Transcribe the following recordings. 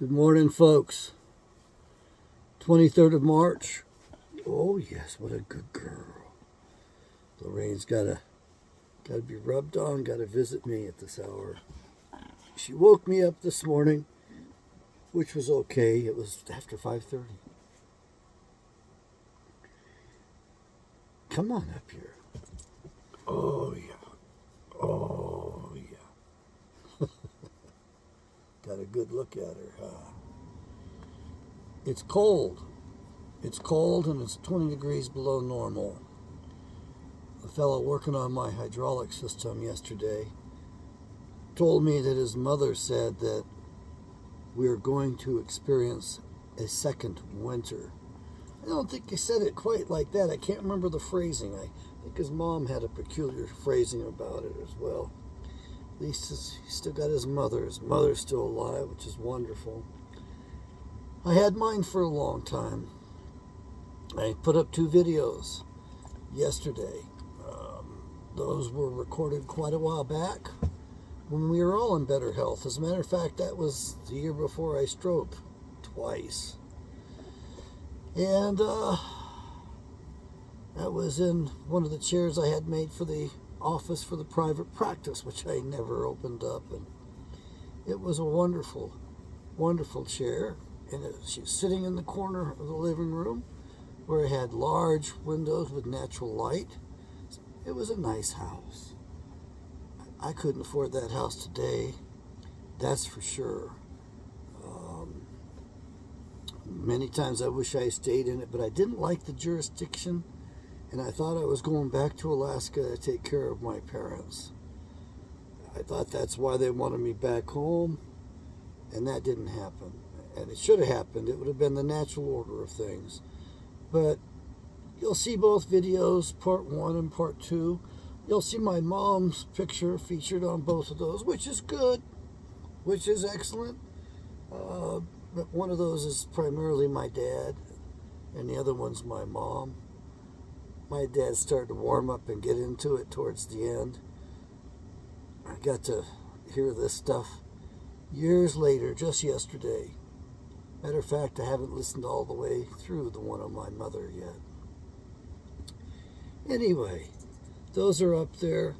Good morning, folks. 23rd of March. Oh, yes, what a good girl. Lorraine's gotta be rubbed on, gotta visit me at this hour. She woke me up this morning, which was okay. It was after 5:30. Come on up here. Oh, yeah. Oh, yeah. Got a good look at her, huh? It's cold. It's cold and it's 20 degrees below normal. The fellow working on my hydraulic system yesterday told me that his mother said that we're going to experience a second winter. I don't think he said it quite like that. I can't remember the phrasing. I think his mom had a peculiar phrasing about it as well. At least he's still got his mother. His mother's still alive, which is wonderful. I had mine for a long time. I put up 2 videos yesterday. Those were recorded quite a while back when we were all in better health. As a matter of fact, that was the year before I stroked twice. And that was in one of the chairs I had made for the office for the private practice, which I never opened up. And it was a wonderful, wonderful chair. And she was sitting in the corner of the living room where it had large windows with natural light. It was a nice house. I couldn't afford that house today, that's for sure. Many times I wish I stayed in it, but I didn't like the jurisdiction, and I thought I was going back to Alaska to take care of my parents. I thought that's why they wanted me back home, and that didn't happen. And it should have happened. It would have been the natural order of things. But you'll see both videos, part 1 and part 2. You'll see my mom's picture featured on both of those, which is good, which is excellent. But one of those is primarily my dad, and the other one's my mom. My dad started to warm up and get into it towards the end. I got to hear this stuff years later, just yesterday. Matter of fact, I haven't listened all the way through the one on my mother yet. Anyway, those are up there.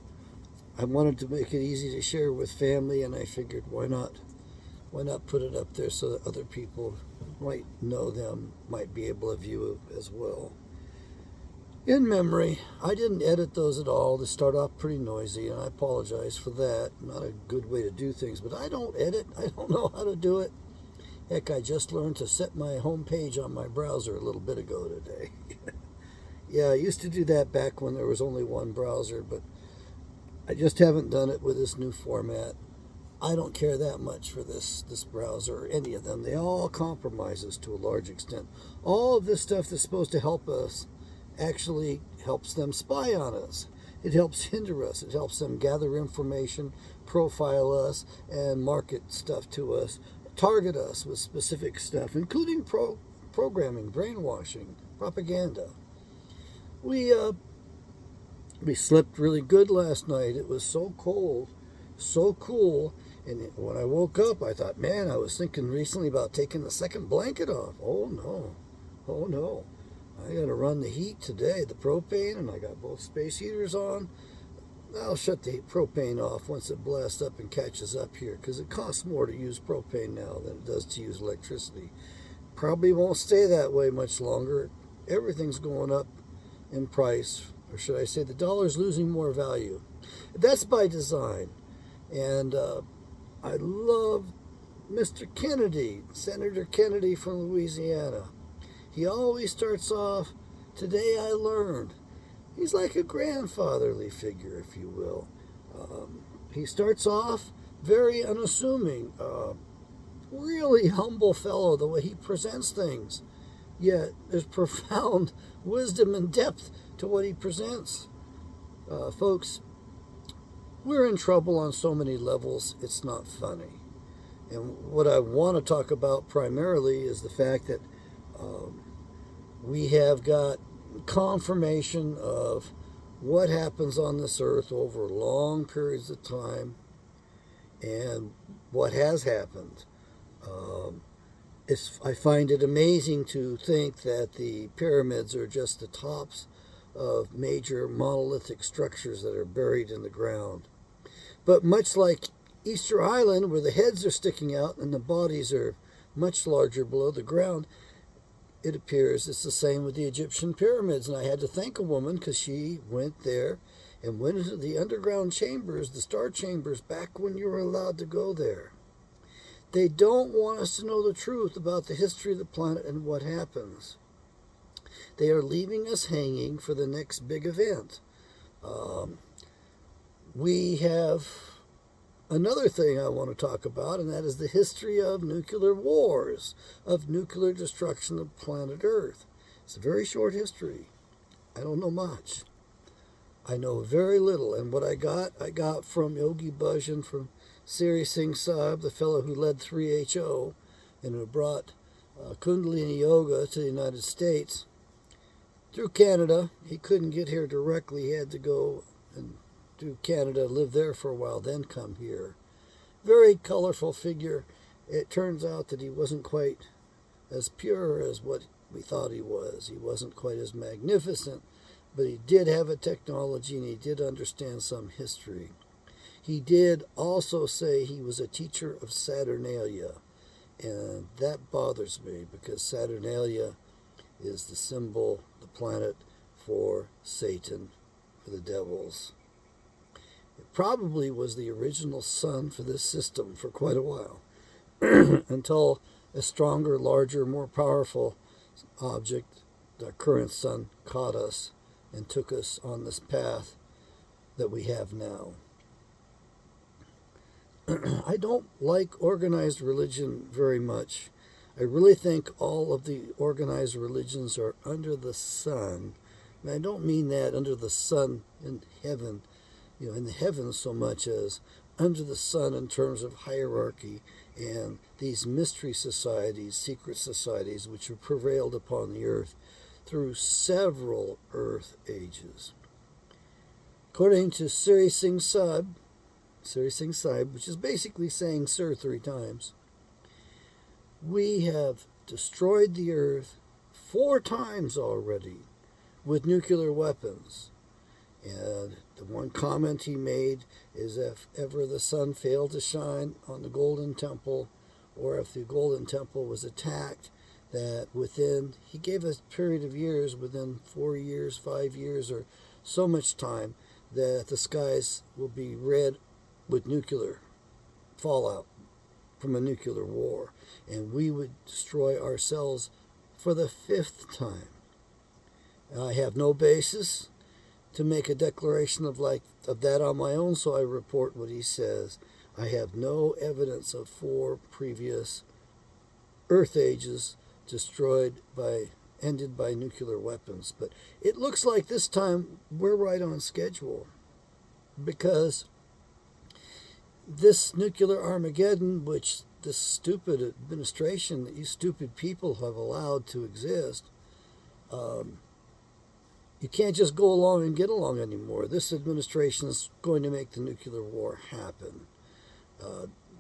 I wanted to make it easy to share with family, and I figured why not put it up there so that other people might know them, might be able to view it as well. In memory, I didn't edit those at all. They start off pretty noisy, and I apologize for that. Not a good way to do things, but I don't edit. I don't know how to do it. Heck, I just learned to set my home page on my browser a little bit ago today. Yeah, I used to do that back when there was only one browser, but I just haven't done it with this new format. I don't care that much for this browser or any of them. They all compromise us to a large extent. All of this stuff that's supposed to help us actually helps them spy on us. It helps hinder us. It helps them gather information, profile us, and market stuff to us, target us with specific stuff, including programming, brainwashing, propaganda. We slept really good last night. It was so cold, so cool. And when I woke up, I thought, man, I was thinking recently about taking the second blanket off. Oh, no. I got to run the heat today, the propane, and I got both space heaters on. I'll shut the propane off once it blasts up and catches up here, because it costs more to use propane now than it does to use electricity. Probably won't stay that way much longer. Everything's going up in price, or should I say the dollar's losing more value. That's by design. And I love Mr. Kennedy, Senator Kennedy from Louisiana. He always starts off, "Today I learned." He's like a grandfatherly figure, if you will. He starts off very unassuming, really humble fellow, the way he presents things. Yet there's profound wisdom and depth to what he presents. Folks, we're in trouble on so many levels, it's not funny. And what I want to talk about primarily is the fact that we have got confirmation of what happens on this earth over long periods of time and what has happened. I find it amazing to think that the pyramids are just the tops of major monolithic structures that are buried in the ground. But much like Easter Island, where the heads are sticking out and the bodies are much larger below the ground, it appears it's the same with the Egyptian pyramids. And I had to thank a woman because she went there and went into the underground chambers, the star chambers, back when you were allowed to go there. They don't want us to know the truth about the history of the planet and what happens. They are leaving us hanging for the next big event. We have another thing I want to talk about, and that is the history of nuclear wars, of nuclear destruction of planet Earth. It's a very short history. I don't know much. I know very little, and what I got from Yogi Bhajan, from Siri Singh Saab, the fellow who led 3HO and who brought Kundalini Yoga to the United States through Canada. He couldn't get here directly. He had to go and do Canada, live there for a while, then come here. Very colorful figure. It turns out that he wasn't quite as pure as what we thought he was. He wasn't quite as magnificent, but he did have a technology and he did understand some history. He did also say he was a teacher of Saturnalia, and that bothers me because Saturnalia is the symbol, the planet for Satan, for the devils. It probably was the original sun for this system for quite a while, until a stronger, larger, more powerful object, the current sun, caught us and took us on this path that we have now. I don't like organized religion very much. I really think all of the organized religions are under the sun. And I don't mean that under the sun in heaven, in the heavens so much as under the sun in terms of hierarchy and these mystery societies, secret societies, which have prevailed upon the earth through several earth ages. According to Siri Singh Saab, which is basically saying Sir 3 times, we have destroyed the earth 4 times already with nuclear weapons. And the one comment he made is if ever the sun failed to shine on the Golden Temple, or if the Golden Temple was attacked, that he gave a period of years, within 4 years, 5 years, or so much time, that the skies will be red with nuclear fallout from a nuclear war. And we would destroy ourselves for the 5th time. I have no basis to make a declaration of that on my own, so I report what he says. I have no evidence of 4 previous Earth ages ended by nuclear weapons. But it looks like this time we're right on schedule, because this nuclear Armageddon, which this stupid administration, that you stupid people have allowed to exist, you can't just go along and get along anymore. This administration is going to make the nuclear war happen.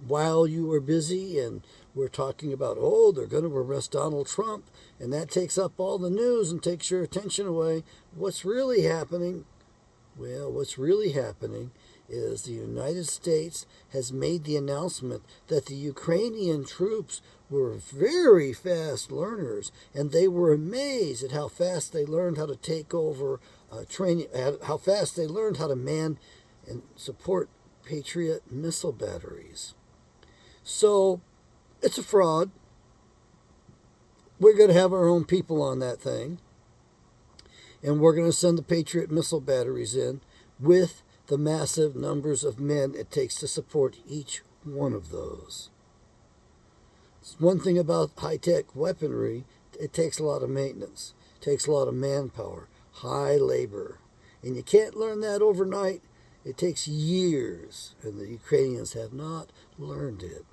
While you were busy and we're talking about, they're going to arrest Donald Trump, and that takes up all the news and takes your attention away, what's really happening? Well, what's really happening is the United States has made the announcement that the Ukrainian troops were very fast learners, and they were amazed at how fast they learned how to take over training, how fast they learned how to man and support Patriot missile batteries. So it's a fraud. We're going to have our own people on that thing, and we're going to send the Patriot missile batteries in with the massive numbers of men it takes to support each one of those. It's one thing about high-tech weaponry, it takes a lot of maintenance, it takes a lot of manpower, high labor, and you can't learn that overnight. It takes years, and the Ukrainians have not learned it.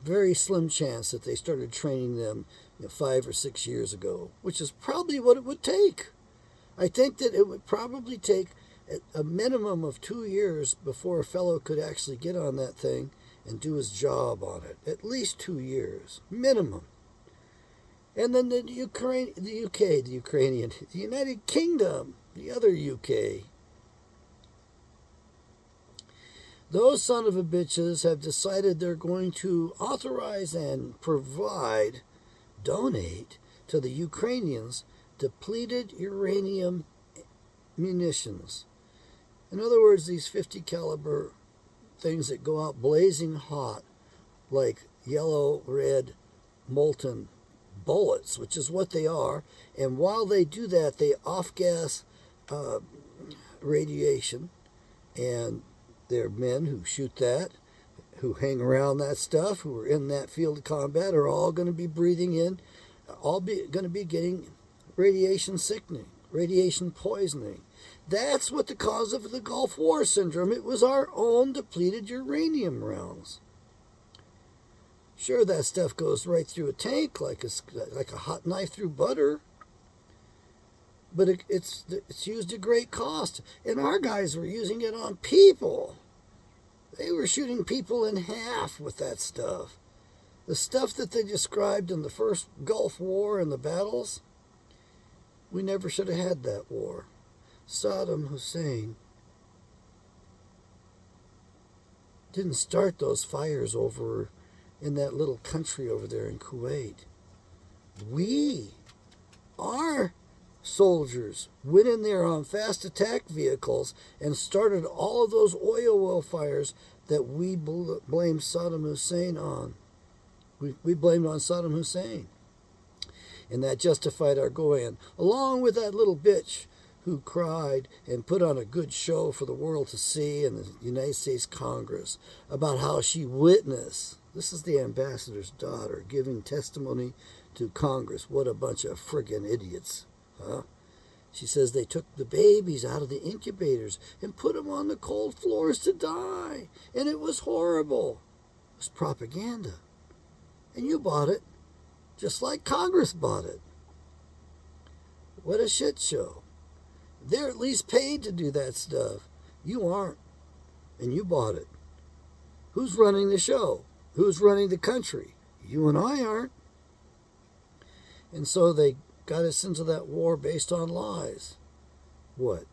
Very slim chance that they started training them 5 or 6 years ago, which is probably what it would take. I think that it would probably take a minimum of 2 years before a fellow could actually get on that thing and do his job on it. At least 2 years, minimum. And then the United Kingdom, the other UK. Those son of a bitches have decided they're going to authorize and donate to the Ukrainians depleted uranium munitions. In other words, these 50 caliber things that go out blazing hot like yellow, red, molten bullets, which is what they are. And while they do that, they off-gas radiation. And there are men who shoot that, who hang around that stuff, who are in that field of combat, are all going to be breathing in, going to be getting radiation sickening, radiation poisoning. That's what the cause of the Gulf War syndrome. It was our own depleted uranium rounds. Sure, that stuff goes right through a tank like a hot knife through butter. But it's used at great cost. And our guys were using it on people. They were shooting people in half with that stuff. The stuff that they described in the first Gulf War and the battles, we never should have had that war. Saddam Hussein didn't start those fires over in that little country over there in Kuwait. Our soldiers went in there on fast attack vehicles and started all of those oil well fires that we blamed Saddam Hussein on. We blamed on Saddam Hussein. And that justified our going, along with that little bitch who cried and put on a good show for the world to see in the United States Congress about how she witnessed. This is the ambassador's daughter giving testimony to Congress. What a bunch of friggin' idiots. Huh? She says they took the babies out of the incubators and put them on the cold floors to die. And it was horrible. It was propaganda. And you bought it, just like Congress bought it. What a shit show. They're at least paid to do that stuff. You aren't. And you bought it. Who's running the show? Who's running the country? You and I aren't. And so they got us into that war based on lies. What?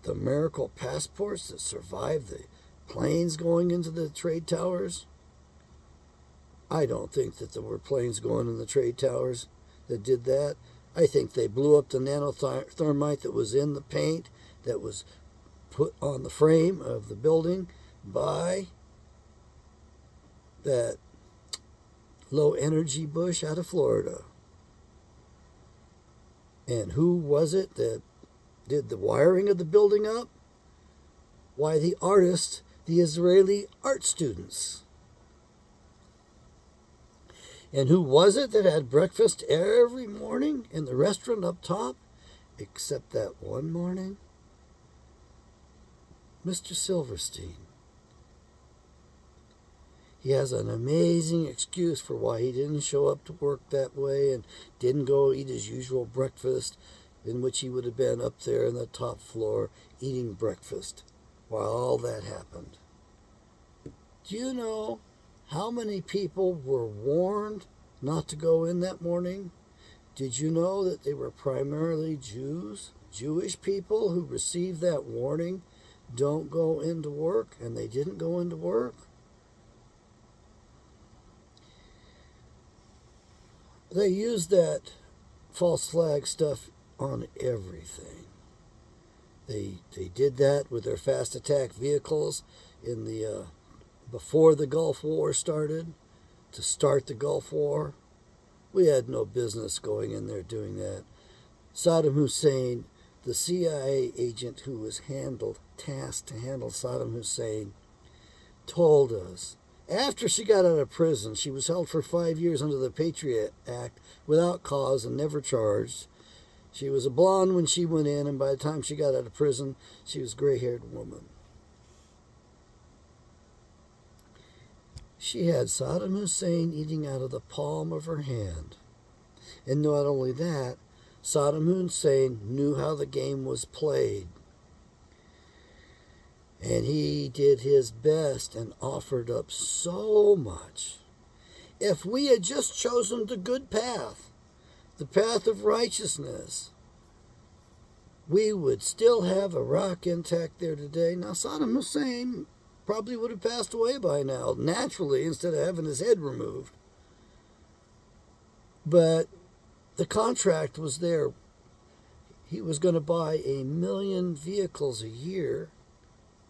The miracle passports that survived the planes going into the trade towers? I don't think that there were planes going in the trade towers that did that. I think they blew up the nanothermite that was in the paint that was put on the frame of the building by that low energy bush out of Florida. And who was it that did the wiring of the building up? Why, the artists, the Israeli art students. And who was it that had breakfast every morning in the restaurant up top? Except that one morning? Mr. Silverstein. He has an amazing excuse for why he didn't show up to work that way and didn't go eat his usual breakfast, in which he would have been up there on the top floor eating breakfast while all that happened. Do you know how many people were warned not to go in that morning? Did you know that they were primarily Jews, Jewish people who received that warning, don't go into work, and they didn't go into work? They used that false flag stuff on everything. They did that with their fast attack vehicles in the before the Gulf War started, to start the Gulf War. We had no business going in there doing that. Saddam Hussein, the CIA agent who was tasked to handle Saddam Hussein, told us, after she got out of prison, she was held for 5 years under the Patriot Act without cause and never charged. She was a blonde when she went in, and by the time she got out of prison, she was a gray-haired woman. She had Saddam Hussein eating out of the palm of her hand. And not only that, Saddam Hussein knew how the game was played. And he did his best and offered up so much. If we had just chosen the good path, the path of righteousness, we would still have Iraq intact there today. Now, Saddam Hussein probably would have passed away by now, naturally, instead of having his head removed. But the contract was there. He was going to buy 1 million vehicles a year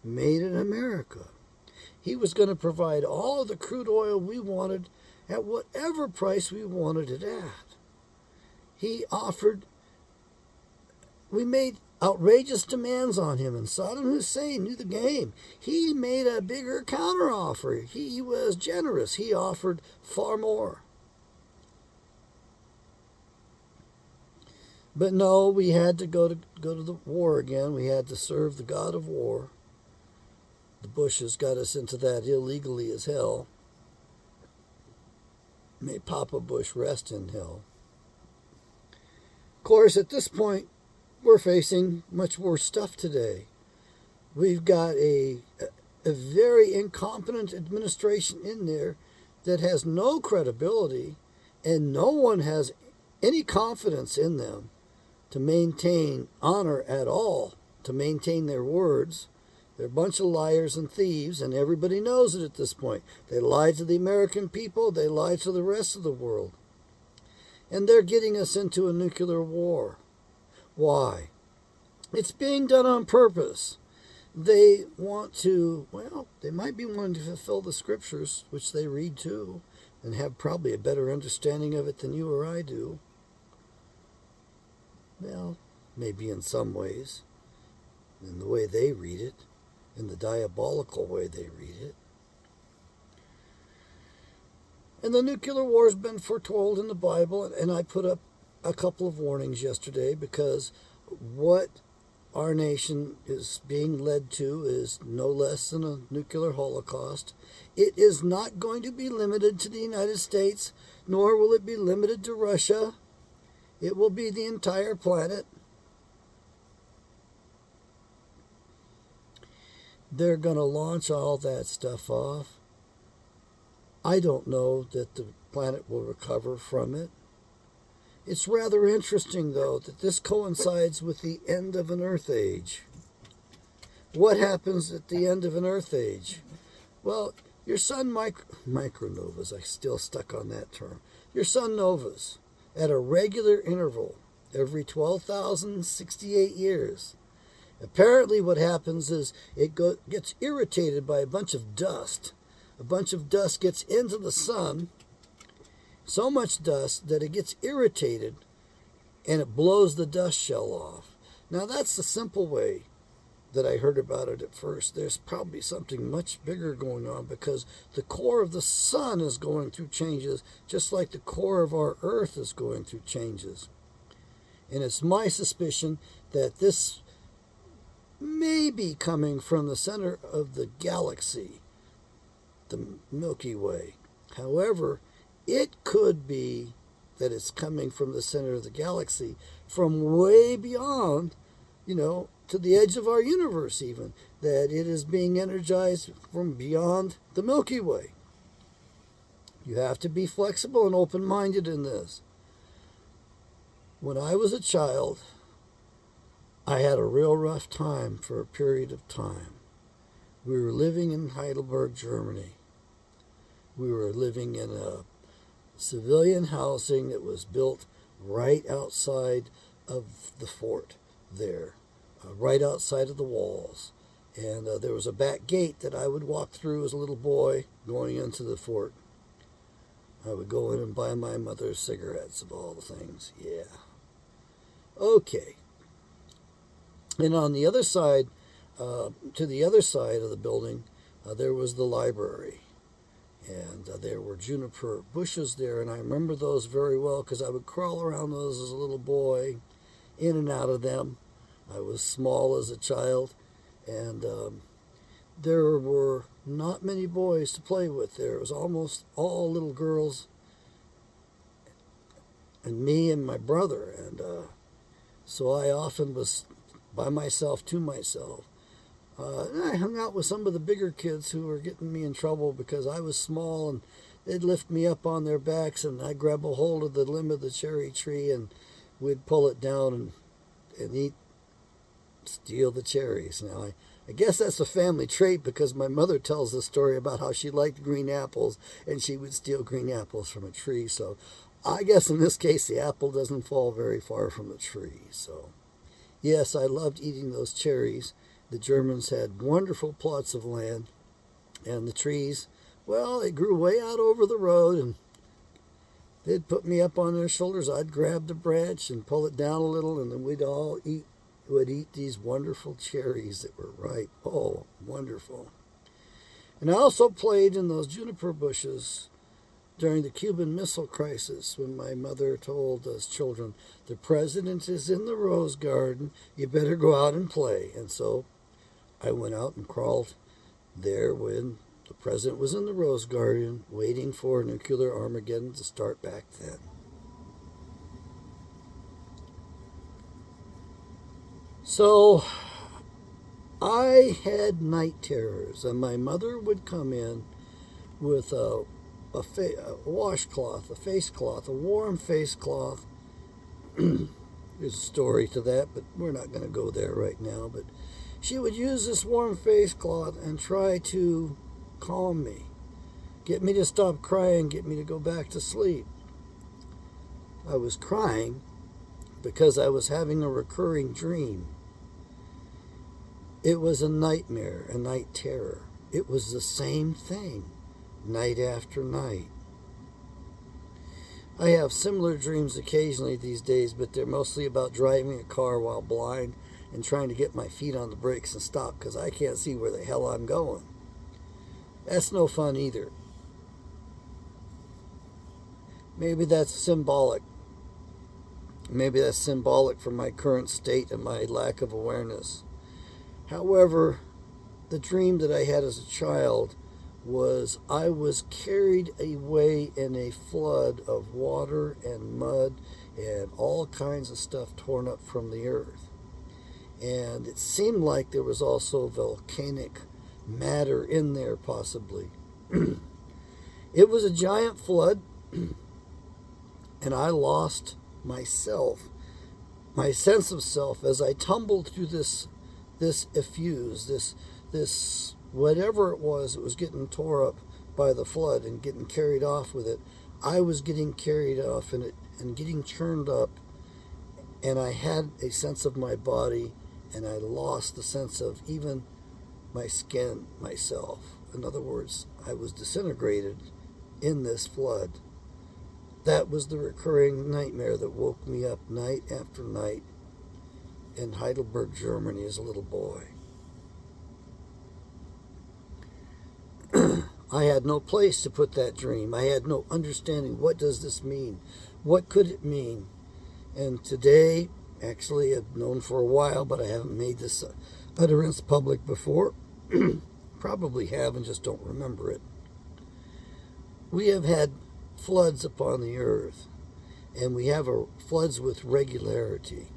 made in America. He was going to provide all of the crude oil we wanted at whatever price we wanted it at. We made outrageous demands on him, and Saddam Hussein knew the game. He made a bigger counteroffer. He was generous. He offered far more. But no, we had to go to the war again. We had to serve the God of war. The Bushes got us into that illegally as hell. May Papa Bush rest in hell. Of course, at this point, we're facing much worse stuff today. We've got a very incompetent administration in there that has no credibility, and no one has any confidence in them to maintain honor at all, to maintain their words. They're a bunch of liars and thieves, and everybody knows it at this point. They lied to the American people. They lied to the rest of the world. And they're getting us into a nuclear war. Why? It's being done on purpose. They want to, they might be wanting to fulfill the scriptures, which they read too, and have probably a better understanding of it than you or I do. Well, maybe in some ways, in the way they read it, in the diabolical way they read it. And the nuclear war has been foretold in the Bible, and I put up a couple of warnings yesterday because what our nation is being led to is no less than a nuclear holocaust. It is not going to be limited to the United States, nor will it be limited to Russia. It will be the entire planet. They're going to launch all that stuff off. I don't know that the planet will recover from it. It's rather interesting, though, that this coincides with the end of an Earth age. What happens at the end of an Earth age? Well, your sun micronovas, I'm still stuck on that term. Your sun novas, at a regular interval, every 12,068 years. Apparently what happens is it gets irritated by a bunch of dust. A bunch of dust gets into the sun, so much dust that it gets irritated and it blows the dust shell off. Now that's the simple way that I heard about it at first. There's probably something much bigger going on because the core of the sun is going through changes just like the core of our earth is going through changes. And it's my suspicion that this may be coming from the center of the galaxy, the Milky Way. However, it could be that it's coming from the center of the galaxy, from way beyond, to the edge of our universe even, that it is being energized from beyond the Milky Way. You have to be flexible and open-minded in this. When I was a child, I had a real rough time for a period of time. We were living in Heidelberg, Germany. We were living in a civilian housing that was built right outside of the fort there, right outside of the walls. And there was a back gate that I would walk through as a little boy going into the fort. I would go in and buy my mother cigarettes, of all the things. Yeah. Okay. And on the other side, to the other side of the building, there was the library. And there were juniper bushes there, and I remember those very well because I would crawl around those as a little boy, in and out of them. I was small as a child, and there were not many boys to play with there. It was almost all little girls and me and my brother, and so I often was by myself to myself. I hung out with some of the bigger kids who were getting me in trouble because I was small, and they'd lift me up on their backs, and I'd grab a hold of the limb of the cherry tree, and we'd pull it down and steal the cherries. Now, I guess that's a family trait, because my mother tells the story about how she liked green apples, and she would steal green apples from a tree. So I guess in this case, the apple doesn't fall very far from the tree. So yes, I loved eating those cherries. The Germans had wonderful plots of land, and the trees, well, they grew way out over the road, and they'd put me up on their shoulders. I'd grab the branch and pull it down a little, and then we'd all would eat these wonderful cherries that were ripe. Oh, wonderful. And I also played in those juniper bushes during the Cuban Missile Crisis, when my mother told us children, the president is in the rose garden, you better go out and play. And so I went out and crawled there when the president was in the rose garden, waiting for nuclear Armageddon to start back then. So I had night terrors, and my mother would come in with a washcloth, a face cloth, a warm face cloth. There's a story to that, but we're not going to go there right now. But she would use this warm face cloth and try to calm me, get me to stop crying, get me to go back to sleep. I was crying because I was having a recurring dream. It was a nightmare, a night terror. It was the same thing, night after night. I have similar dreams occasionally these days, but they're mostly about driving a car while blind and trying to get my feet on the brakes and stop because I can't see where the hell I'm going. That's no fun either. Maybe that's symbolic. Maybe that's symbolic for my current state and my lack of awareness. However, the dream that I had as a child was I was carried away in a flood of water and mud and all kinds of stuff torn up from the earth. And it seemed like there was also volcanic matter in there, possibly. It was a giant flood, and I lost myself, my sense of self, as I tumbled through this effuse, this whatever it was getting tore up by the flood and getting carried off with it. I was getting carried off in it and getting churned up, and I had a sense of my body, and I lost the sense of even my skin, myself. In other words, I was disintegrated in this flood. That was the recurring nightmare that woke me up night after night in Heidelberg, Germany, as a little boy. I had no place to put that dream. I had no understanding. What does this mean? What could it mean? And today, actually, I've known for a while, but I haven't made this utterance public before. Probably have and just don't remember it. We have had floods upon the earth, and we have floods with regularity.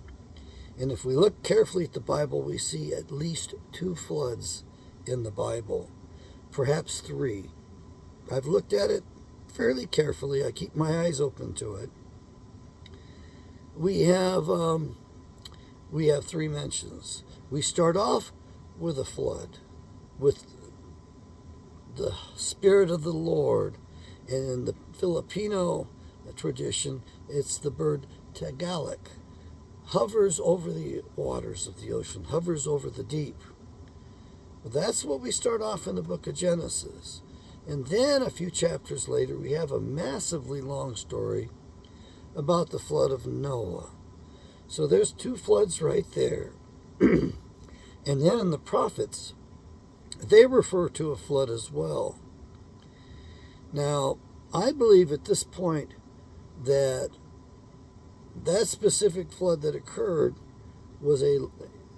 And if we look carefully at the Bible, we see at least 2 floods in the Bible, perhaps 3. I've looked at it fairly carefully. I keep my eyes open to it. We have 3 mentions. We start off with a flood, with the Spirit of the Lord, and in the Filipino tradition, it's the bird Tagalog. Hovers over the waters of the ocean, hovers over the deep. Well, that's what we start off in the book of Genesis. And then a few chapters later, we have a massively long story about the flood of Noah. So there's 2 floods right there. And then in the prophets, they refer to a flood as well. Now, I believe at this point that specific flood that occurred was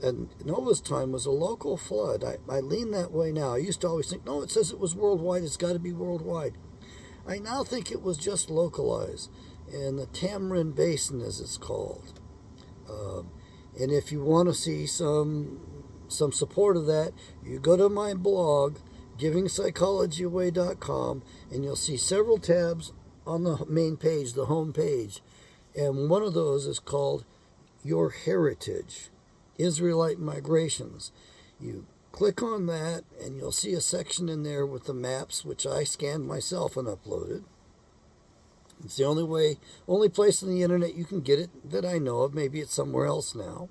and Noah's time was a local flood. I lean that way now. I used to always think, no, it says it was worldwide. It's got to be worldwide. I now think it was just localized in the Tamarind Basin, as it's called. And if you want to see some some support of that, you go to my blog, givingpsychologyaway.com, and you'll see several tabs on the main page, the home page. And one of those is called Your Heritage, Israelite Migrations. You click on that, and you'll see a section in there with the maps, which I scanned myself and uploaded. It's the only place on the internet you can get it that I know of. Maybe it's somewhere else now.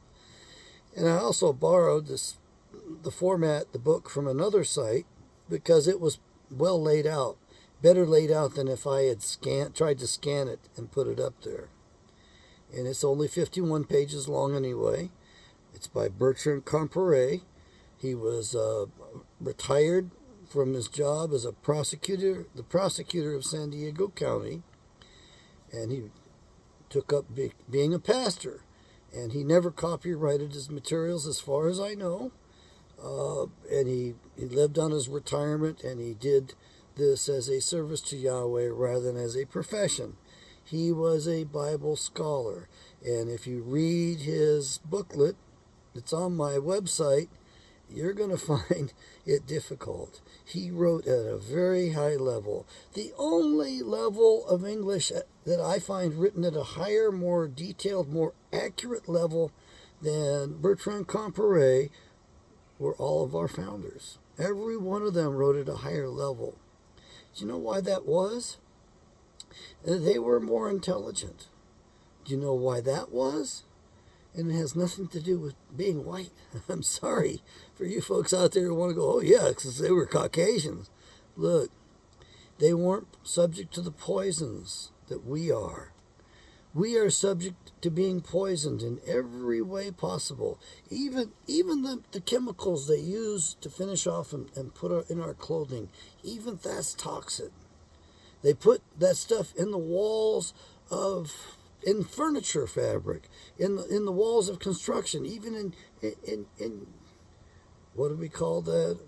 And I also borrowed the format, the book, from another site because it was well laid out, better laid out than if I had tried to scan it and put it up there. And it's only 51 pages long anyway. It's by Bertrand Comparet. He was retired from his job as a prosecutor, the prosecutor of San Diego County, and he took up being a pastor. And he never copyrighted his materials as far as I know. And he lived on his retirement, and he did this as a service to Yahweh rather than as a profession. He was a Bible scholar. And if you read his booklet, it's on my website, you're going to find it difficult. He wrote at a very high level. The only level of English that I find written at a higher, more detailed, more accurate level than Bertrand Comparet were all of our founders. Every one of them wrote at a higher level. Do you know why that was? They were more intelligent. Do you know why that was? And it has nothing to do with being white. I'm sorry for you folks out there who want to go, oh yeah, because they were Caucasians. Look, they weren't subject to the poisons that we are. We are subject to being poisoned in every way possible. Even the chemicals they use to finish off and put in our clothing, even that's toxic. They put that stuff in the walls in furniture fabric, in the walls of construction, even in what do we call that?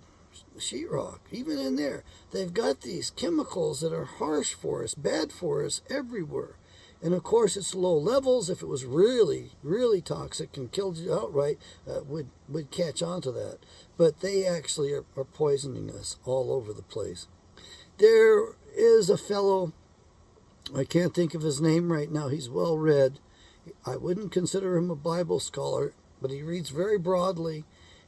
Sheetrock. Even in there, they've got these chemicals that are harsh for us, bad for us everywhere. And of course, it's low levels. If it was really, really toxic and killed you outright, would catch on to that. But they actually are poisoning us all over the place. There is a fellow, I can't think of his name right now. He's well read. I wouldn't consider him a Bible scholar, but he reads very broadly.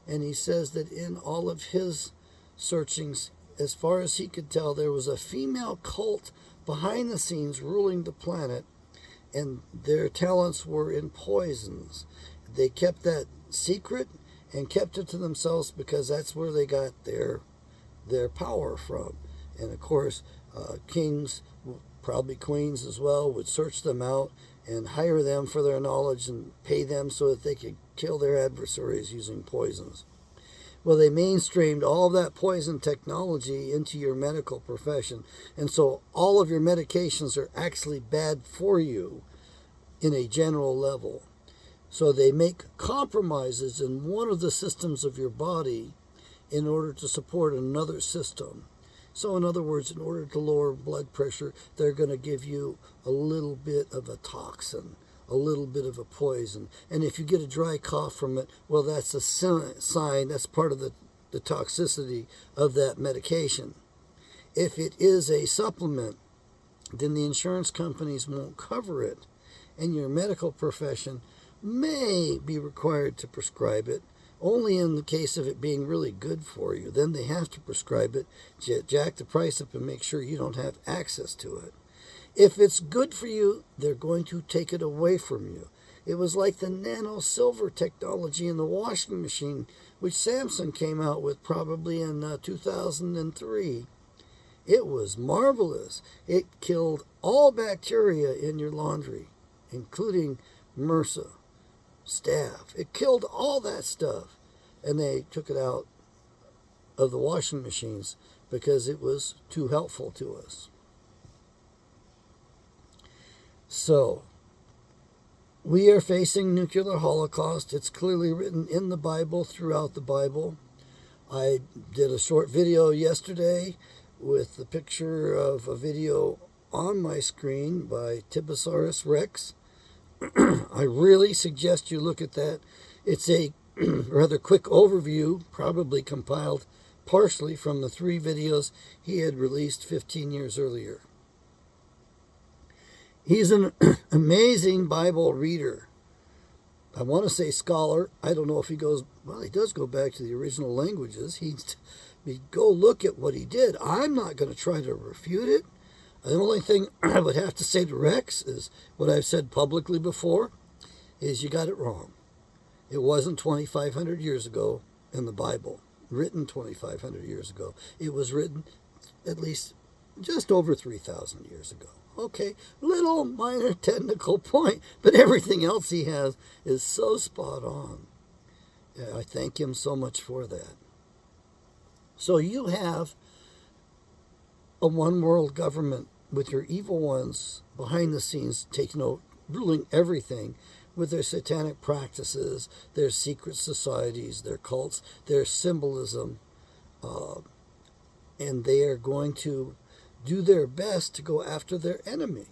And he says that in all of his searchings, as far as he could tell, there was a female cult behind the scenes ruling the planet, and their talents were in poisons. They kept that secret and kept it to themselves because that's where they got their power from. And of course, kings, probably queens as well, would search them out and hire them for their knowledge and pay them so that they could kill their adversaries using poisons. Well, they mainstreamed all that poison technology into your medical profession, and so all of your medications are actually bad for you in a general level. So they make compromises in one of the systems of your body in order to support another system. So in other words, in order to lower blood pressure, they're going to give you a little bit of a toxin, a little bit of a poison. And if you get a dry cough from it, well, that's a sign, that's part of the toxicity of that medication. If it is a supplement, then the insurance companies won't cover it, and your medical profession may be required to prescribe it, only in the case of it being really good for you. Then they have to prescribe it, jack the price up, and make sure you don't have access to it. If it's good for you, they're going to take it away from you. It was like the nano silver technology in the washing machine, which Samsung came out with probably in 2003. It was marvelous. It killed all bacteria in your laundry, including MRSA, staph. It killed all that stuff. And they took it out of the washing machines because it was too helpful to us. So, we are facing nuclear holocaust. It's clearly written in the Bible, throughout the Bible. I did a short video yesterday with the picture of a video on my screen by Tibosaurus Rex. I really suggest you look at that. It's a rather quick overview, probably compiled partially from the 3 videos he had released 15 years earlier. He's an amazing Bible reader. I want to say scholar. I don't know if he goes, well, he does go back to the original languages. Go look at what he did. I'm not going to try to refute it. The only thing I would have to say to Rex is what I've said publicly before, is you got it wrong. It wasn't 2,500 years ago in the Bible, written 2,500 years ago. It was written at least just over 3,000 years ago. Okay, little minor technical point, but everything else he has is so spot on. I thank him so much for that. So you have a one world government with your evil ones behind the scenes taking over, ruling everything with their satanic practices, their secret societies, their cults, their symbolism, and they are going to do their best to go after their enemy.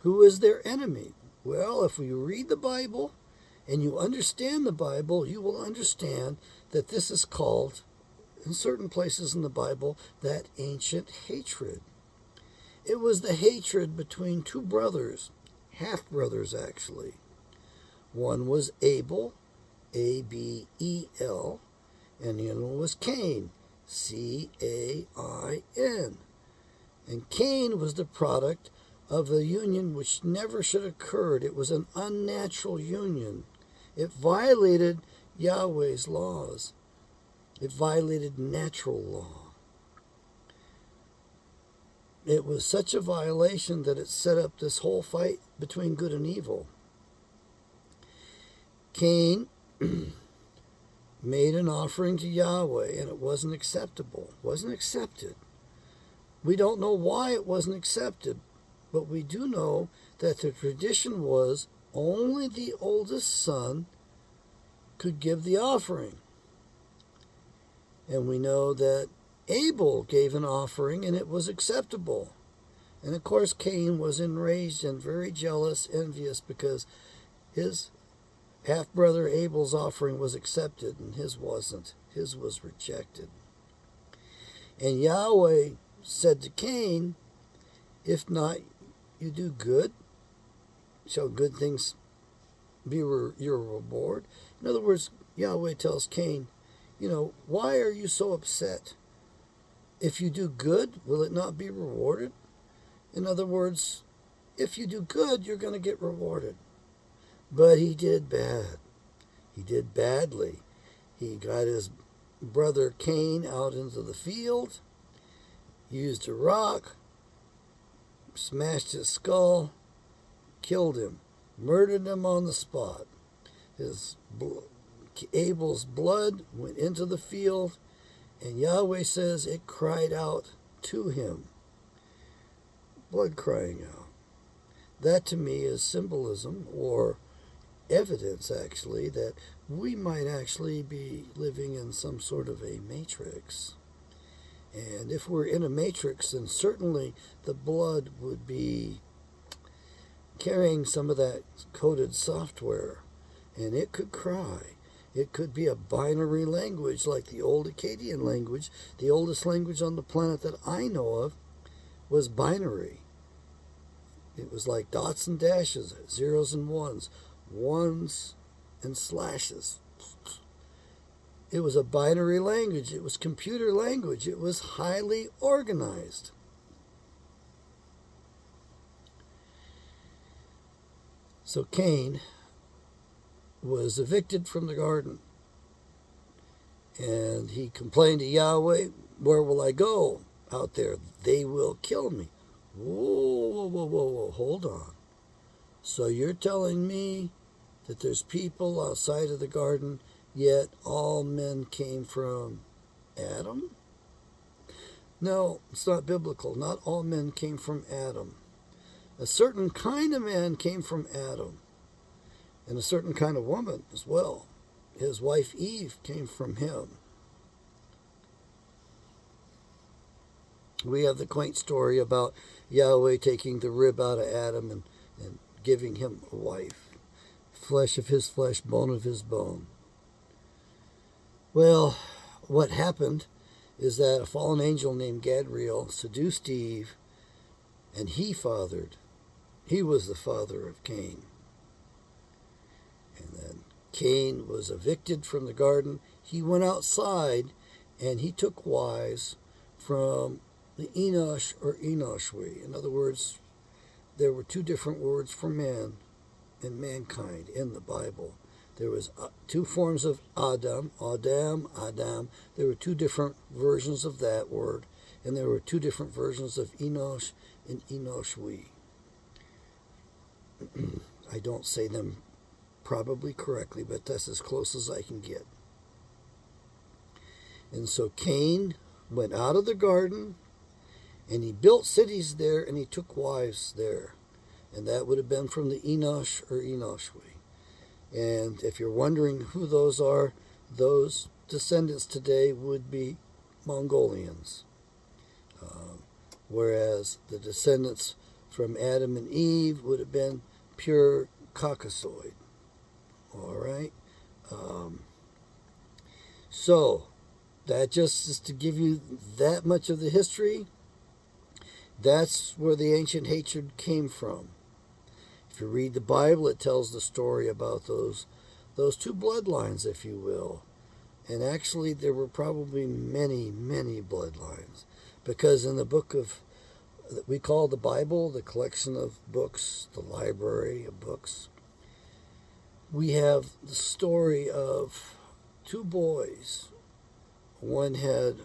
Who is their enemy? Well, if you read the Bible and you understand the Bible, you will understand that this is called, in certain places in the Bible, that ancient hatred. It was the hatred between 2 brothers, half-brothers actually. One was Abel, A-B-E-L, and the other one was Cain, C-A-I-N. And Cain was the product of a union which never should have occurred. It was an unnatural union. It violated Yahweh's laws. It violated natural law. It was such a violation that it set up this whole fight between good and evil. Cain made an offering to Yahweh, and it wasn't acceptable. It wasn't accepted. We don't know why it wasn't accepted, but we do know that the tradition was only the oldest son could give the offering. And we know that Abel gave an offering and it was acceptable. And of course Cain was enraged and very jealous, envious, because his half-brother Abel's offering was accepted and his wasn't. His was rejected. And Yahweh said to Cain, if not you do good, shall good things be your reward? In other words, Yahweh tells Cain, why are you so upset? If you do good, will it not be rewarded? In other words, if you do good, you're going to get rewarded. But he did bad. He did badly. He got his brother Cain out into the field, used a rock, smashed his skull, killed him, murdered him on the spot. Abel's blood went into the field, and Yahweh says it cried out to him. Blood crying out. That to me is symbolism, or evidence actually, that we might actually be living in some sort of a matrix. And if we're in a matrix, then certainly the blood would be carrying some of that coded software, and it could cry. It could be a binary language like the old Akkadian language. The oldest language on the planet that I know of was binary. It was like dots and dashes, zeros and ones and slashes. It was a binary language. It was computer language. It was highly organized. So Cain was evicted from the garden. And he complained to Yahweh, where will I go out there? They will kill me. Whoa, hold on. So you're telling me that there's people outside of the garden, yet all men came from Adam? No, it's not biblical. Not all men came from Adam. A certain kind of man came from Adam, and a certain kind of woman as well. His wife Eve came from him. We have the quaint story about Yahweh taking the rib out of Adam and giving him a wife. Flesh of his flesh, bone of his bone. Well, what happened is that a fallen angel named Gadriel seduced Eve, and he was the father of Cain. And then Cain was evicted from the garden. He went outside and he took wives from the Enosh or Enoshwi. In other words, there were two different words for man and mankind in the Bible. There was two forms of Adam. There were two different versions of that word, and there were two different versions of Enosh and Enoshwi. I don't say them probably correctly, but that's as close as I can get. And so Cain went out of the garden, and he built cities there, and he took wives there. And that would have been from the Enosh or Enoshwi. And if you're wondering who those are, those descendants today would be Mongolians. Whereas the descendants from Adam and Eve would have been pure Caucasoid. All right? So, that just is to give you that much of the history. That's where the ancient hatred came from. If you read the Bible, it tells the story about those two bloodlines, if you will. And actually, there were probably many, many bloodlines. Because in the book that we call the Bible, the collection of books, the library of books, we have the story of two boys. One had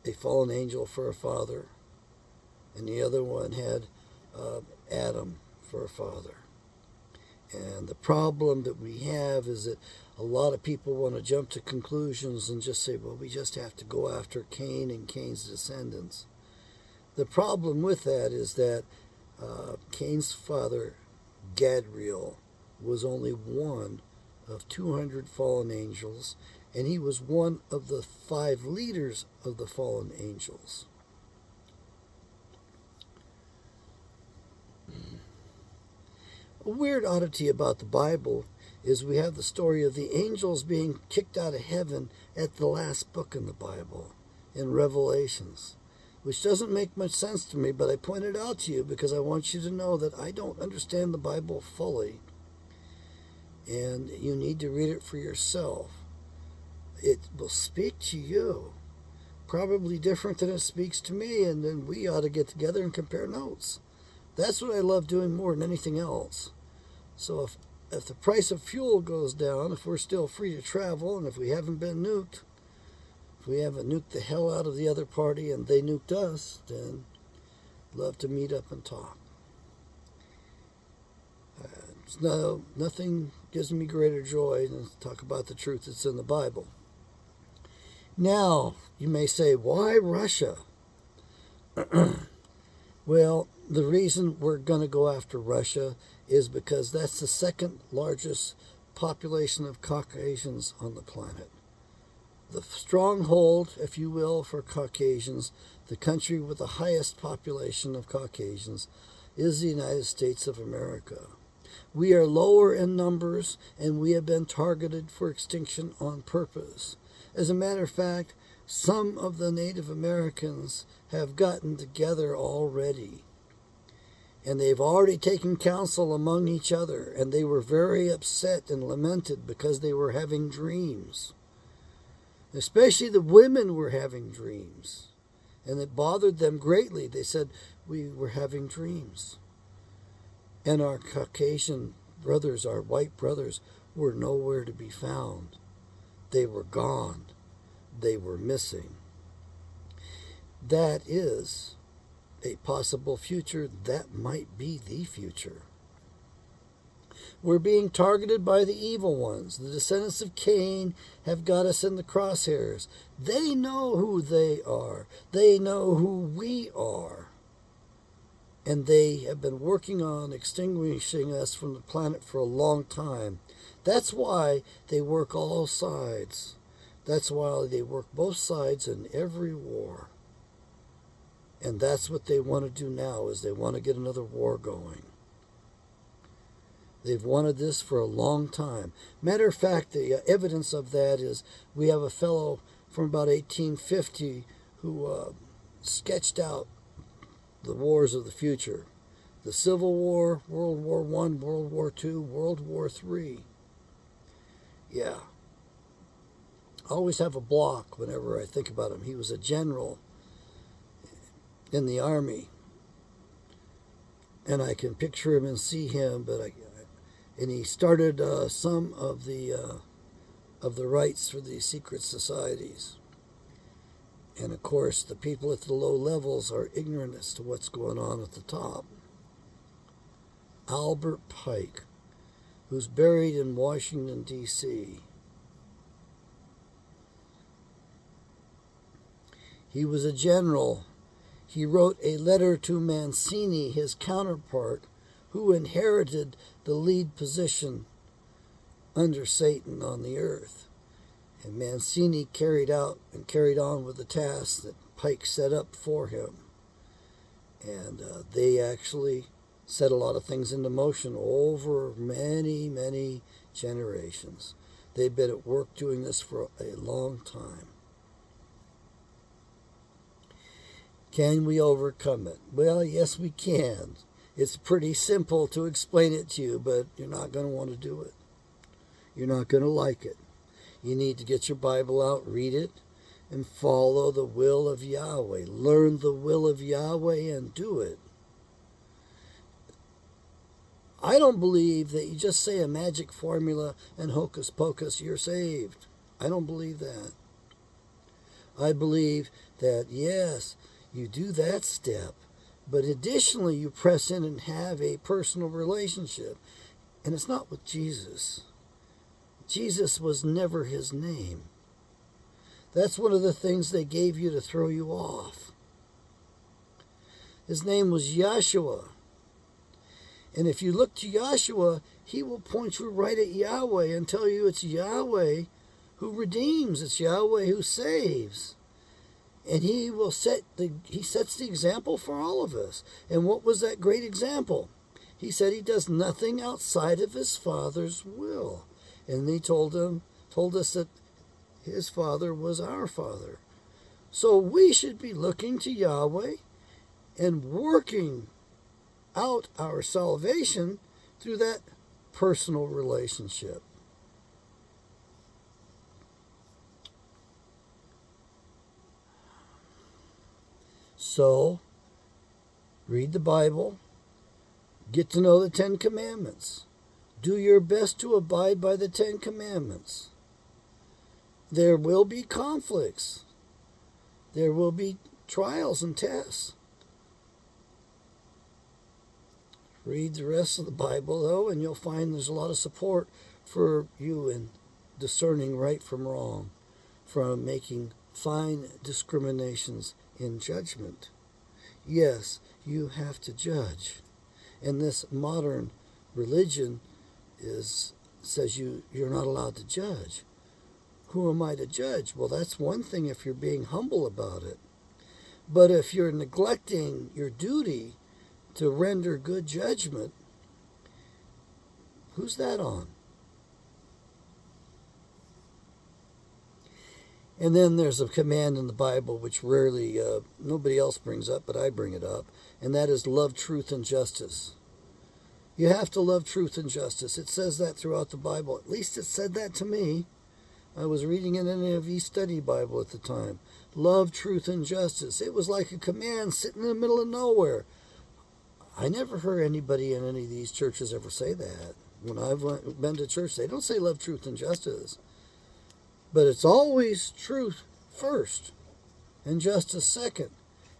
a fallen angel for a father, and the other one had Adam for a father. And the problem that we have is that a lot of people want to jump to conclusions and just say, well, we just have to go after Cain and Cain's descendants. The problem with that is that Cain's father, Gadriel, was only one of 200 fallen angels, and he was one of the 5 leaders of the fallen angels. A weird oddity about the Bible is we have the story of the angels being kicked out of heaven at the last book in the Bible, in Revelations, which doesn't make much sense to me, but I point it out to you because I want you to know that I don't understand the Bible fully, and you need to read it for yourself. It will speak to you, probably different than it speaks to me, and then we ought to get together and compare notes. That's what I love doing more than anything else. So if the price of fuel goes down, if we're still free to travel, and if we haven't been nuked, if we haven't nuked the hell out of the other party and they nuked us, then I'd love to meet up and talk. Nothing gives me greater joy than to talk about the truth that's in the Bible. Now, you may say, why Russia? Well, the reason we're going to go after Russia is because that's the second largest population of Caucasians on the planet. The stronghold, if you will, for Caucasians, the country with the highest population of Caucasians, is the United States of America. We are lower in numbers, and we have been targeted for extinction on purpose. As a matter of fact, some of the Native Americans have gotten together already. And they've already taken counsel among each other, and they were very upset and lamented because they were having dreams. Especially the women were having dreams, and it bothered them greatly. They said, we were having dreams. And our Caucasian brothers, our white brothers, were nowhere to be found. They were gone. They were missing. That is a possible future. That might be the future. We're being targeted by the evil ones. The descendants of Cain have got us in the crosshairs. They know who they are. They know who we are. And they have been working on extinguishing us from the planet for a long time. That's why they work all sides. That's why they work both sides in every war. And that's what they want to do now, is they want to get another war going. They've wanted this for a long time. Matter of fact, the evidence of that is we have a fellow from about 1850 who sketched out the wars of the future. The Civil War, World War I, World War II, World War III. Yeah. I always have a block whenever I think about him. He was a general in the Army. And I can picture him and see him, and he started some of the rights for the secret societies. And of course, the people at the low levels are ignorant as to what's going on at the top. Albert Pike, who's buried in Washington, D.C. He was a general. He wrote a letter to Mancini, his counterpart, who inherited the lead position under Satan on the earth. And Mancini carried on with the task that Pike set up for him. And they actually set a lot of things into motion over many, many generations. They've been at work doing this for a long time. Can we overcome it? Well, yes, we can. It's pretty simple to explain it to you, but you're not going to want to do it. You're not going to like it. You need to get your Bible out, read it, and follow the will of Yahweh. Learn the will of Yahweh and do it. I don't believe that you just say a magic formula and hocus pocus, you're saved. I don't believe that. I believe that, yes, you do that step, but additionally you press in and have a personal relationship. And it's not with Jesus. Jesus was never his name. That's one of the things they gave you to throw you off. His name was Yahshua. And if you look to Yahshua, he will point you right at Yahweh and tell you it's Yahweh who redeems. It's Yahweh who saves. And he sets the example for all of us. And what was that great example? He said he does nothing outside of his Father's will. And he told us that his Father was our Father. So we should be looking to Yahweh and working out our salvation through that personal relationship. So, read the Bible, get to know the 10 Commandments. Do your best to abide by the 10 Commandments. There will be conflicts. There will be trials and tests. Read the rest of the Bible, though, and you'll find there's a lot of support for you in discerning right from wrong, from making fine discriminations in judgment. Yes, you have to judge. And this modern religion says you're not allowed to judge. Who am I to judge? Well, that's one thing if you're being humble about it. But if you're neglecting your duty to render good judgment, who's that on? And then there's a command in the Bible which rarely nobody else brings up, but I bring it up, and that is love, truth, and justice. You have to love truth and justice. It says that throughout the Bible. At least it said that to me. I was reading an NIV study Bible at the time. Love, truth, and justice. It was like a command sitting in the middle of nowhere. I never heard anybody in any of these churches ever say that. When I've been to church, they don't say love, truth, and justice. But it's always truth first and justice second.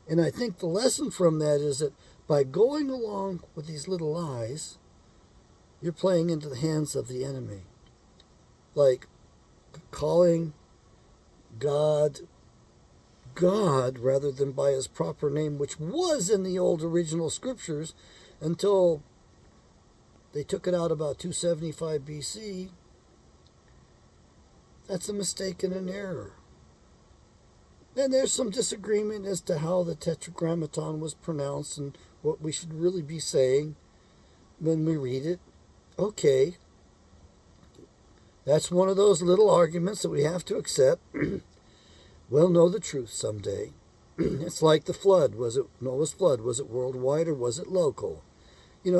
And I think the lesson from that is that by going along with these little lies, you're playing into the hands of the enemy. Like calling God rather than by his proper name, which was in the old original scriptures until they took it out about 275 BC. That's a mistake and an error. Then there's some disagreement as to how the Tetragrammaton was pronounced and what we should really be saying when we read it. Okay, that's one of those little arguments that we have to accept. We'll know the truth someday. It's like the flood. Was it Noah's flood? Was it worldwide or was it local?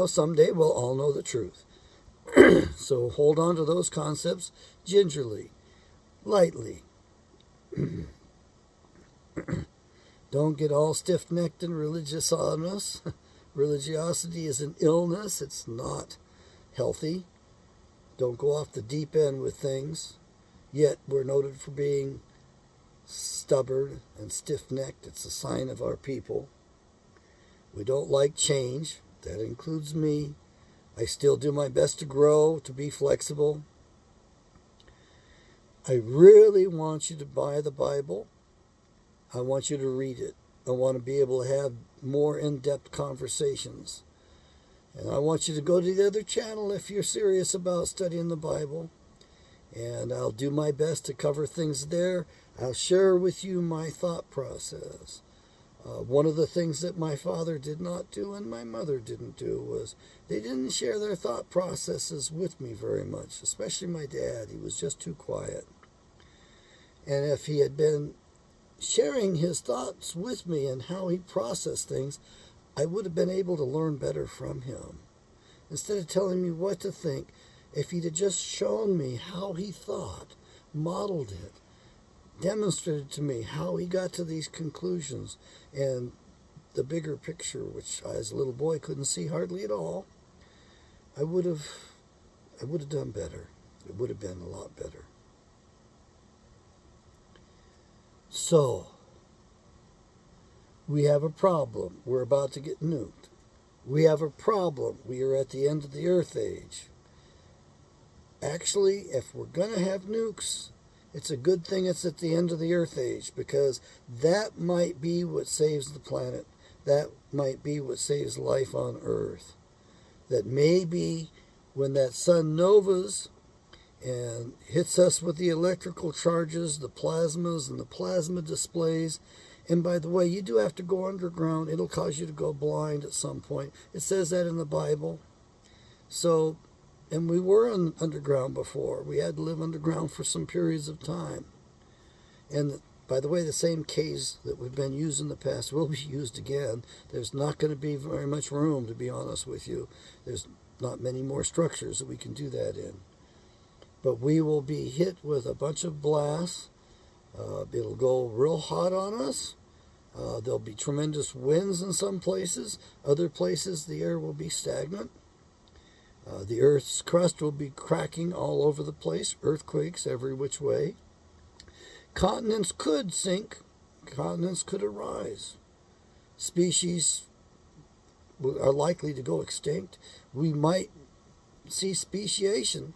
Someday we'll all know the truth. So hold on to those concepts gingerly, lightly. Don't get all stiff-necked and religious on us. Religiosity is an illness. It's not healthy. Don't go off the deep end with things. Yet we're noted for being stubborn and stiff-necked. It's a sign of our people. We don't like change. That includes me. I still do my best to grow, to be flexible. I really want you to buy the Bible. I want you to read it. I want to be able to have more in-depth conversations. And I want you to go to the other channel if you're serious about studying the Bible. And I'll do my best to cover things there. I'll share with you my thought process. One of the things that my father did not do and my mother didn't do was they didn't share their thought processes with me very much, especially my dad. He was just too quiet. And if he had been sharing his thoughts with me and how he processed things, I would have been able to learn better from him. Instead of telling me what to think, if he'd have just shown me how he thought, modeled it, demonstrated to me how he got to these conclusions and the bigger picture, which I as a little boy couldn't see hardly at all, I would have done better. It would have been a lot better. So, we have a problem. We're about to get nuked. We have a problem. We are at the end of the Earth age. Actually, if we're going to have nukes, it's a good thing it's at the end of the Earth age, because that might be what saves the planet. That might be what saves life on Earth. That maybe when that sun novas and hits us with the electrical charges, the plasmas and the plasma displays, and by the way, you do have to go underground. It'll cause you to go blind at some point. It says that in the Bible. So, and we were underground before. We had to live underground for some periods of time. And by the way, the same caves that we've been used in the past will be used again. There's not going to be very much room, to be honest with you. There's not many more structures that we can do that in. But we will be hit with a bunch of blasts. It'll go real hot on us. There'll be tremendous winds in some places. Other places, the air will be stagnant. The Earth's crust will be cracking all over the place. Earthquakes every which way. Continents could sink. Continents could arise. Species are likely to go extinct. We might see speciation.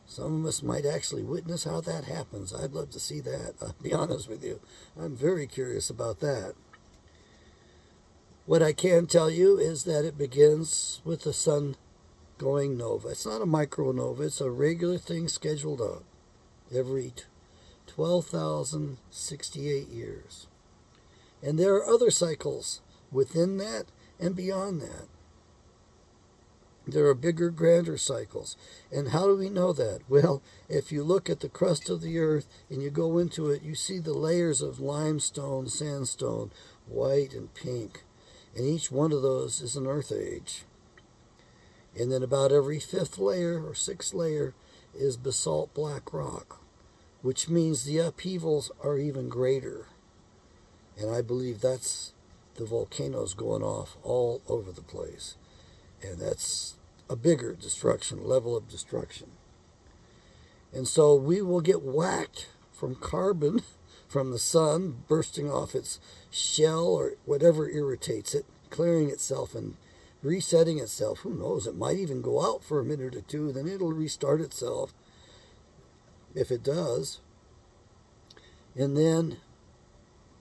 Some of us might actually witness how that happens. I'd love to see that. I'll be honest with you. I'm very curious about that. What I can tell you is that it begins with the sun going nova. It's not a micronova. It's a regular thing scheduled up every 12,068 years. And there are other cycles within that and beyond that. There are bigger, grander cycles. And how do we know that? Well, if you look at the crust of the earth and you go into it, you see the layers of limestone, sandstone, white and pink. And each one of those is an earth age. And then about every fifth layer or sixth layer is basalt black rock, which means the upheavals are even greater. And I believe that's the volcanoes going off all over the place. And that's a bigger destruction, level of destruction. And so we will get whacked from carbon from the sun bursting off its shell or whatever irritates it, clearing itself and resetting itself. Who knows? It might even go out for a minute or two, then it'll restart itself if it does. And then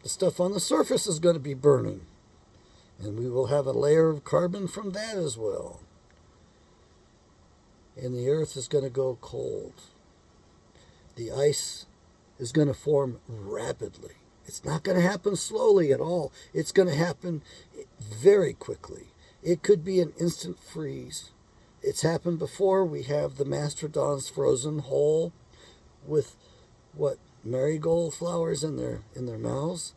the stuff on the surface is going to be burning. And we will have a layer of carbon from that as well. And the earth is going to go cold. The ice is going to form rapidly. It's not going to happen slowly at all. It's going to happen very quickly. It could be an instant freeze. It's happened before. We have the mastodons frozen whole with what, marigold flowers in their mouths.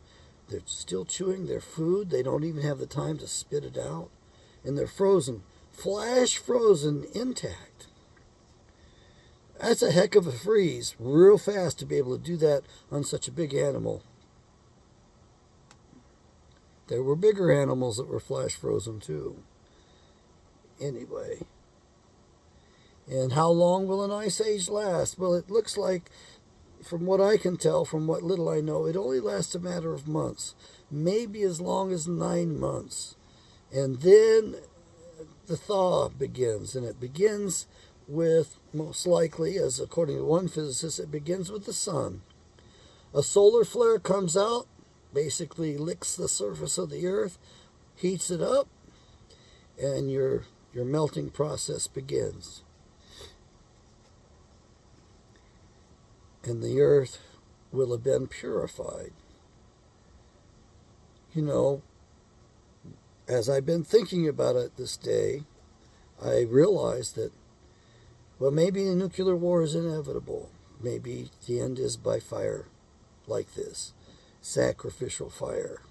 They're still chewing their food. They don't even have the time to spit it out. And they're frozen, flash frozen, intact. That's a heck of a freeze, real fast to be able to do that on such a big animal. There were bigger animals that were flash frozen too. Anyway. And how long will an ice age last? Well, it looks like, from what I can tell, from what little I know, it only lasts a matter of months. Maybe as long as 9 months. And then the thaw begins. And it begins with, most likely, as according to one physicist, it begins with the sun. A solar flare comes out, basically licks the surface of the earth, heats it up, and your melting process begins. And the earth will have been purified. You know, as I've been thinking about it this day, I realized that, well, maybe the nuclear war is inevitable. Maybe the end is by fire like this, sacrificial fire.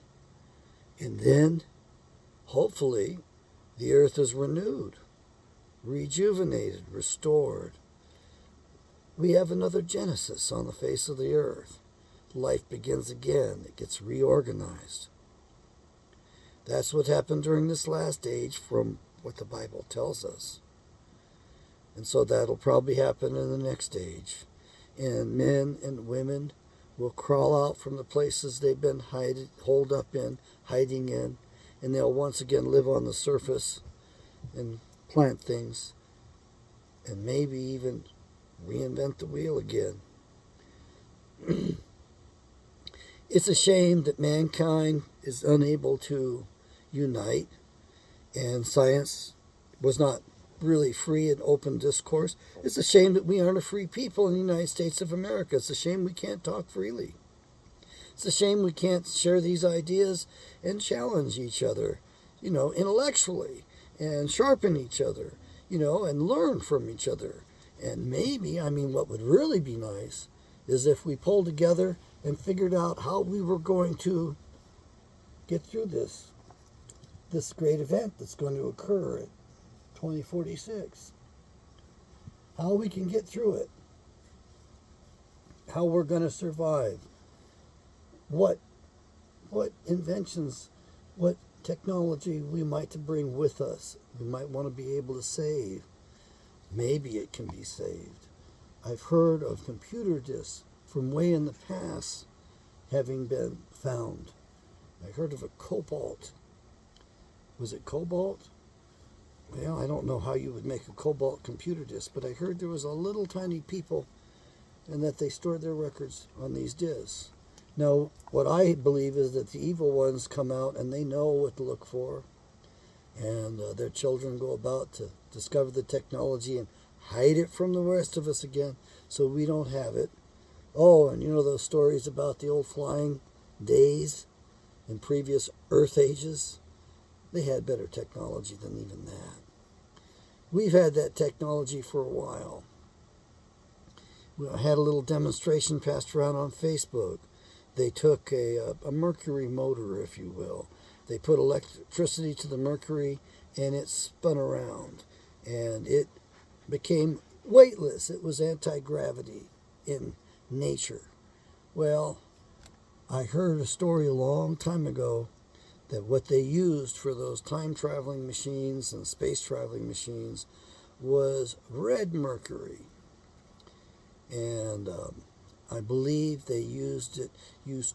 And then, hopefully, the earth is renewed, rejuvenated, restored. We have another Genesis on the face of the earth. Life begins again. It gets reorganized. That's what happened during this last age from what the Bible tells us. And so that'll probably happen in the next age. And men and women will crawl out from the places they've been holed up in, hiding in, and they'll once again live on the surface and plant things and maybe even reinvent the wheel again. It's a shame that mankind is unable to unite, and science was not really free and open discourse. It's a shame that we aren't a free people in the United States of America. It's a shame we can't talk freely. It's a shame we can't share these ideas and challenge each other, intellectually, and sharpen each other, and learn from each other. And maybe, what would really be nice is if we pulled together and figured out how we were going to get through this great event that's going to occur in 2046. How we can get through it. How we're going to survive. What inventions, what technology we might to bring with us. We might want to be able to save. Maybe it can be saved. I've heard of computer disks from way in the past having been found. I heard of a cobalt. Was it cobalt? Well, I don't know how you would make a cobalt computer disk, but I heard there was a little tiny people and that they stored their records on these disks. Now, what I believe is that the evil ones come out and they know what to look for, and their children go about to discover the technology and hide it from the rest of us again so we don't have it. Oh, and those stories about the old flying days in previous Earth ages? They had better technology than even that. We've had that technology for a while. We had a little demonstration passed around on Facebook. They took a mercury motor, if you will. They put electricity to the mercury and it spun around. And it became weightless. It was anti-gravity in nature. Well, I heard a story a long time ago that what they used for those time-traveling machines and space-traveling machines was red mercury. And I believe they used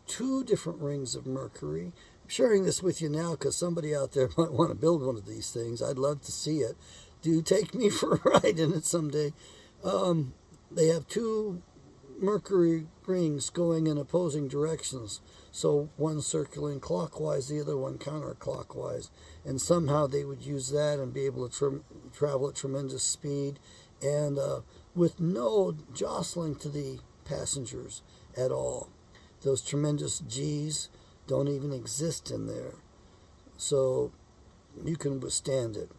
2 different rings of mercury. I'm sharing this with you now because somebody out there might want to build one of these things. I'd love to see it. Do take me for a ride in it someday. They have 2 mercury rings going in opposing directions. So one circling clockwise, the other one counterclockwise. And somehow they would use that and be able to travel at tremendous speed and with no jostling to the passengers at all. Those tremendous G's don't even exist in there. So you can withstand it.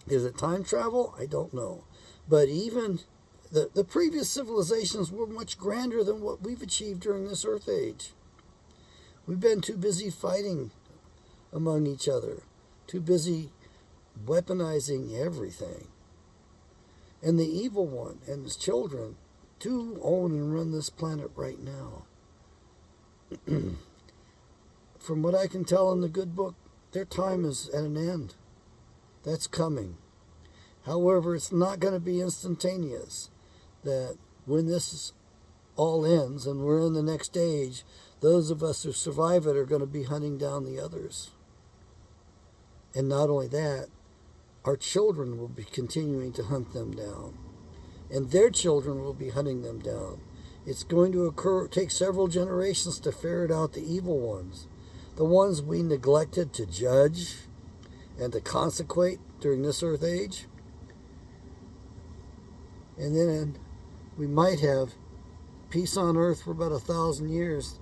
Is it time travel? I don't know. But even the previous civilizations were much grander than what we've achieved during this Earth age. We've been too busy fighting among each other, too busy weaponizing everything. And the evil one and his children do own and run this planet right now. From what I can tell in the good book, their time is at an end. That's coming. However, it's not going to be instantaneous. That when this all ends and we're in the next age, those of us who survive it are going to be hunting down the others. And not only that, our children will be continuing to hunt them down. And their children will be hunting them down. It's going to take several generations to ferret out the evil ones. The ones we neglected to judge and to consecrate during this earth age. And then we might have peace on earth for about 1,000 years.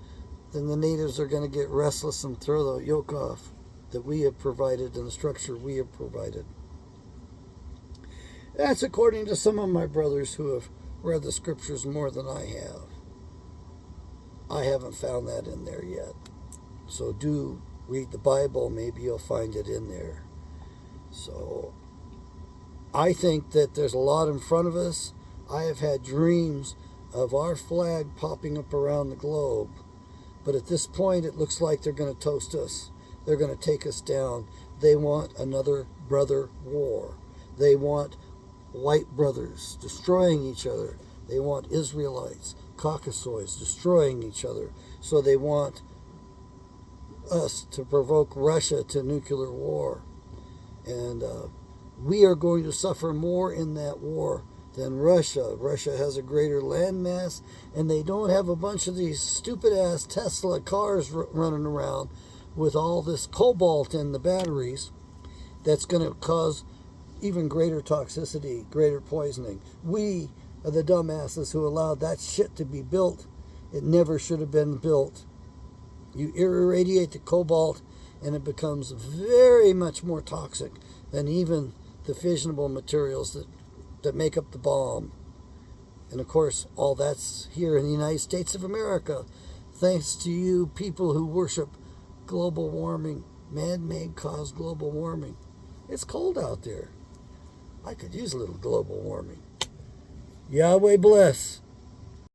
Then the natives are going to get restless and throw the yoke off that we have provided and the structure we have provided. That's according to some of my brothers who have read the scriptures more than I have. I haven't found that in there yet. So do read the Bible. Maybe you'll find it in there. So I think that there's a lot in front of us. I have had dreams of our flag popping up around the globe. But at this point, it looks like they're going to toast us. They're going to take us down. They want another brother war. They want white brothers destroying each other. They want Israelites, Caucasoids destroying each other. So they want us to provoke Russia to nuclear war. And we are going to suffer more in that war than Russia. Russia has a greater landmass, and they don't have a bunch of these stupid-ass Tesla cars running around with all this cobalt in the batteries that's going to cause even greater toxicity, greater poisoning. We are the dumbasses who allowed that shit to be built. It never should have been built. You irradiate the cobalt, and it becomes very much more toxic than even the fissionable materials that make up the bomb. And of course, all that's here in the United States of America, thanks to you people who worship global warming, man-made caused global warming. It's cold out there. I could use a little global warming. Yahweh bless.